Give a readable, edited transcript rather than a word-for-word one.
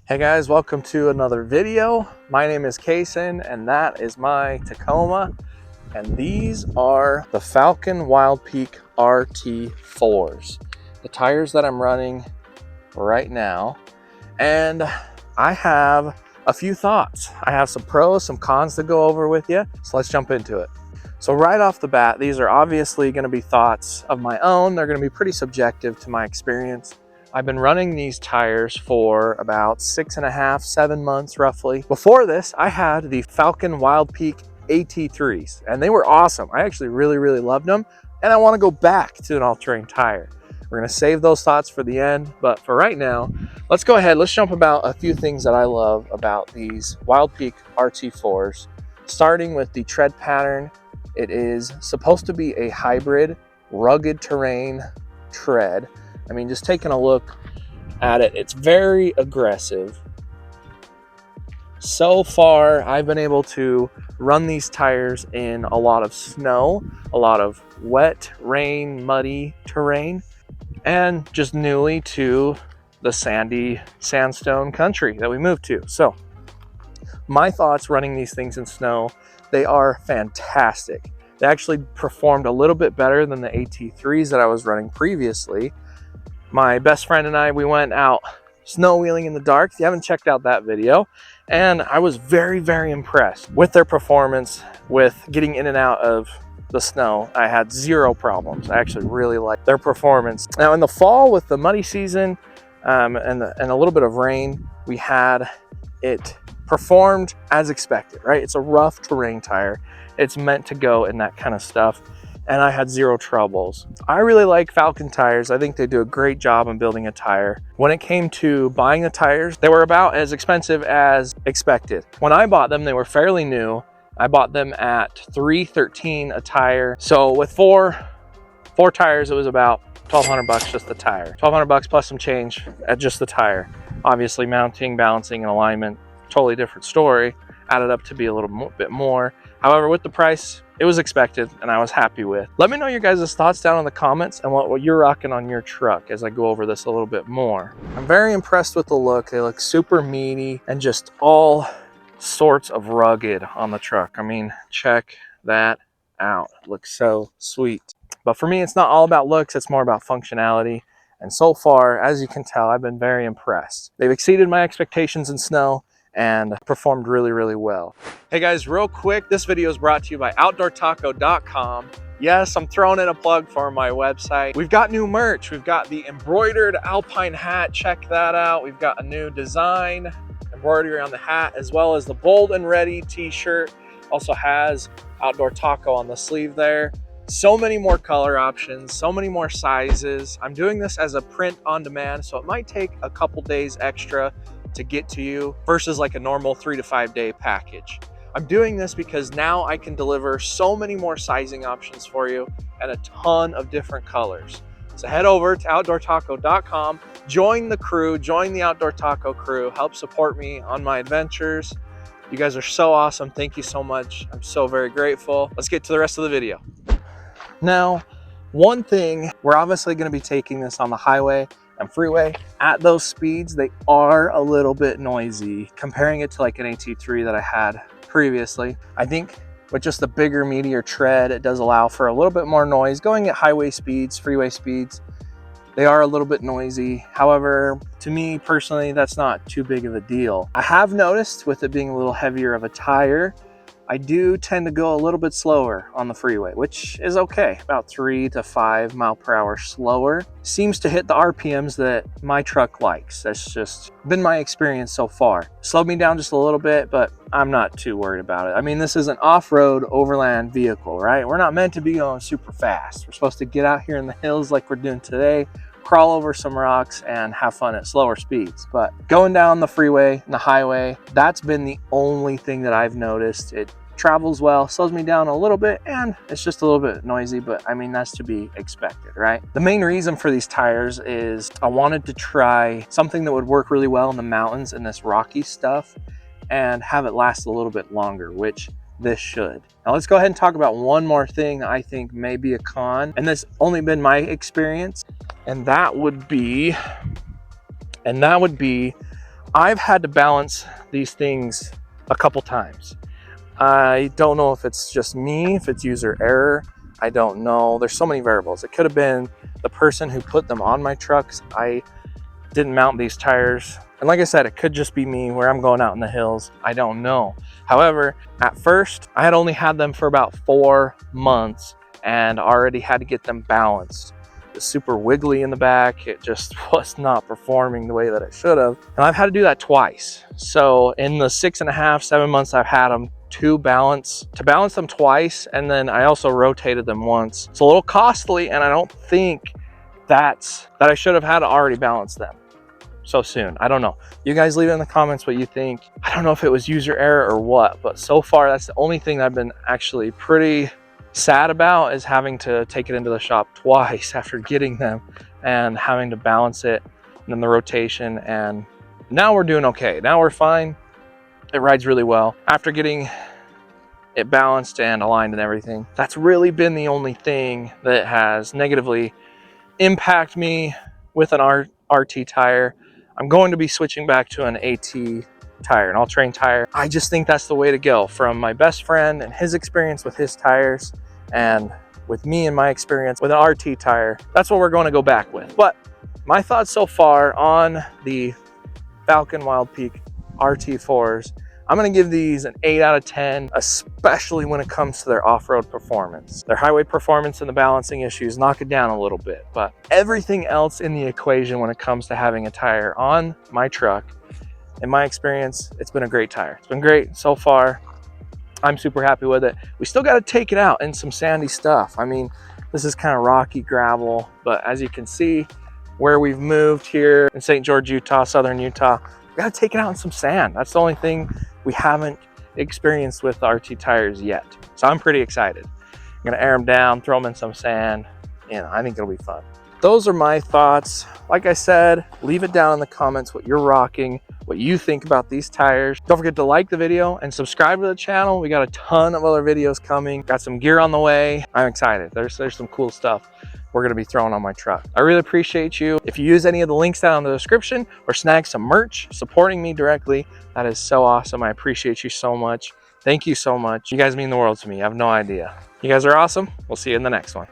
Hey guys, welcome to another video. My name is Kason and that is my Tacoma. And these are the Falken Wildpeak RT4s, the tires that I'm running right now. And I have a few thoughts. I have some pros, some cons to go over with you. So let's jump into it. So right off the bat, these are obviously going to be thoughts of my own. They're going to be pretty subjective to my experience. I've been running these tires for about 6.5, 7 months roughly. Before this, I had the Falken Wildpeak AT3s and they were awesome. I actually really loved them and I want to go back to an all-terrain tire. We're going to save those thoughts for the end, but for right now, let's go ahead. Let's jump about a few things that I love about these Wildpeak RT4s, starting with the tread pattern. It is supposed to be a hybrid, rugged terrain tread. I mean, just taking a look at it, it's very aggressive. So far, I've been able to run these tires in a lot of snow, a lot of wet, rain, muddy terrain, and just newly to the sandy sandstone country that we moved to. So my thoughts running these things in snow, they are fantastic. They actually performed a little bit better than the AT3s that I was running previously. My best friend and I, we went out snow wheeling in the dark. If you haven't checked out that video, and I was very impressed with their performance, with getting in and out of the snow. I had zero problems. I actually really liked their performance. Now in the fall with the muddy season and a little bit of rain, we had it performed as expected, right? It's a rough terrain tire. It's meant to go in that kind of stuff. And I had zero troubles. I really like Falken tires. I think they do a great job in building a tire. When it came to buying the tires, they were about as expensive as expected. When I bought them, they were fairly new. I bought them at $313 a tire. So with four tires, it was about 1,200 bucks just the tire. 1,200 bucks plus some change at just the tire. Obviously mounting, balancing, and alignment, totally different story. Added up to be a little bit more. However, with the price, it was expected and I was happy with. Let me know your guys' thoughts down in the comments and what you're rocking on your truck as I go over this a little bit more. I'm very impressed with the look. They look super meaty and just all sorts of rugged on the truck. I mean, check that out. It looks so sweet. But for me, it's not all about looks, it's more about functionality. And so far, as you can tell, I've been very impressed. They've exceeded my expectations in snow and performed really well. Hey guys, real quick, this video is brought to you by OutdoorTaco.com. Yes, I'm throwing in a plug for my website. We've got new merch. We've got the embroidered alpine hat. Check that out. We've got a new design embroidery on the hat, as well as the Bold and Ready t-shirt. Also has Outdoor Taco on the sleeve there. So many more color options, so many more sizes. I'm doing this as a print on demand, so it might take a couple days extra to get to you versus like a normal 3 to 5 day package. I'm doing this because now I can deliver so many more sizing options for you and a ton of different colors. So head over to OutdoorTaco.com, join the crew, join the Outdoor Taco crew, help support me on my adventures. You guys are so awesome. Thank you so much. I'm so very grateful. Let's get to the rest of the video. Now, one thing, we're obviously going to be taking this on the highway and freeway. At those speeds, they are a little bit noisy. Comparing it to like an AT3 that I had previously, I think with just the bigger, meatier tread, it does allow for a little bit more noise. Going at highway speeds, freeway speeds, they are a little bit noisy. However, to me personally, that's not too big of a deal. I have noticed with it being a little heavier of a tire, I do tend to go a little bit slower on the freeway, which is okay. About 3 to 5 mile per hour slower. Seems to hit the RPMs that my truck likes. That's just been my experience so far. Slowed me down just a little bit, but I'm not too worried about it. I mean, this is an off-road overland vehicle, right? We're not meant to be going super fast. We're supposed to get out here in the hills like we're doing today, crawl over some rocks and have fun at slower speeds. But going down the freeway and the highway, that's been the only thing that I've noticed. It travels well, slows me down a little bit, and it's just a little bit noisy, but I mean, that's to be expected, right? The main reason for these tires is I wanted to try something that would work really well in the mountains and this rocky stuff and have it last a little bit longer, which this should. Now let's go ahead and talk about one more thing I think may be a con, and this only been my experience, and that would be I've had to balance these things a couple times. I don't know if it's just me, if it's user error. I don't know. There's so many variables. It could have been the person who put them on my trucks. I didn't mount these tires. And like I said, it could just be me where I'm going out in the hills. I don't know. However, at first, I had only had them for about 4 months and already had to get them balanced. It was super wiggly in the back. It just was not performing the way that it should have. And I've had to do that twice. So in the 6.5, 7 months I've had them to balance them twice, and then I also rotated them once. It's a little costly, and I don't think that I should have had to already balance them so soon. I don't know. You guys leave it in the comments what you think. I don't know if it was user error or what, but so far that's the only thing I've been actually pretty sad about, is having to take it into the shop twice after getting them and having to balance it and then the rotation. And now we're doing okay. Now we're fine. It rides really well. After getting it balanced and aligned and everything, that's really been the only thing that has negatively impacted me with an RT tire. I'm going to be switching back to an AT tire, an all-terrain tire. I just think that's the way to go. From my best friend and his experience with his tires, and with me and my experience with an RT tire, that's what we're going to go back with. But my thoughts so far on the Falken Wildpeak RT4s, I'm going to give these an 8 out of 10, especially when it comes to their off-road performance. Their highway performance and the balancing issues knock it down a little bit, but everything else in the equation when it comes to having a tire on my truck, in my experience, it's been a great tire. It's been great so far. I'm super happy with it. We still got to take it out in some sandy stuff. I mean, this is kind of rocky gravel, but as you can see, where we've moved here in St. George, Utah, southern Utah, we got to take it out in some sand. That's the only thing we haven't experienced with the RT tires yet. So I'm pretty excited. I'm gonna air them down, throw them in some sand. You know, I think it'll be fun. Those are my thoughts. Like I said, leave it down in the comments what you're rocking, what you think about these tires. Don't forget to like the video and subscribe to the channel. We got a ton of other videos coming. Got some gear on the way. I'm excited. There's some cool stuff we're gonna be throwing on my truck. I really appreciate you. If you use any of the links down in the description or snag some merch supporting me directly, that is so awesome. I appreciate you so much. Thank you so much. You guys mean the world to me. You have no idea. You guys are awesome. We'll see you in the next one.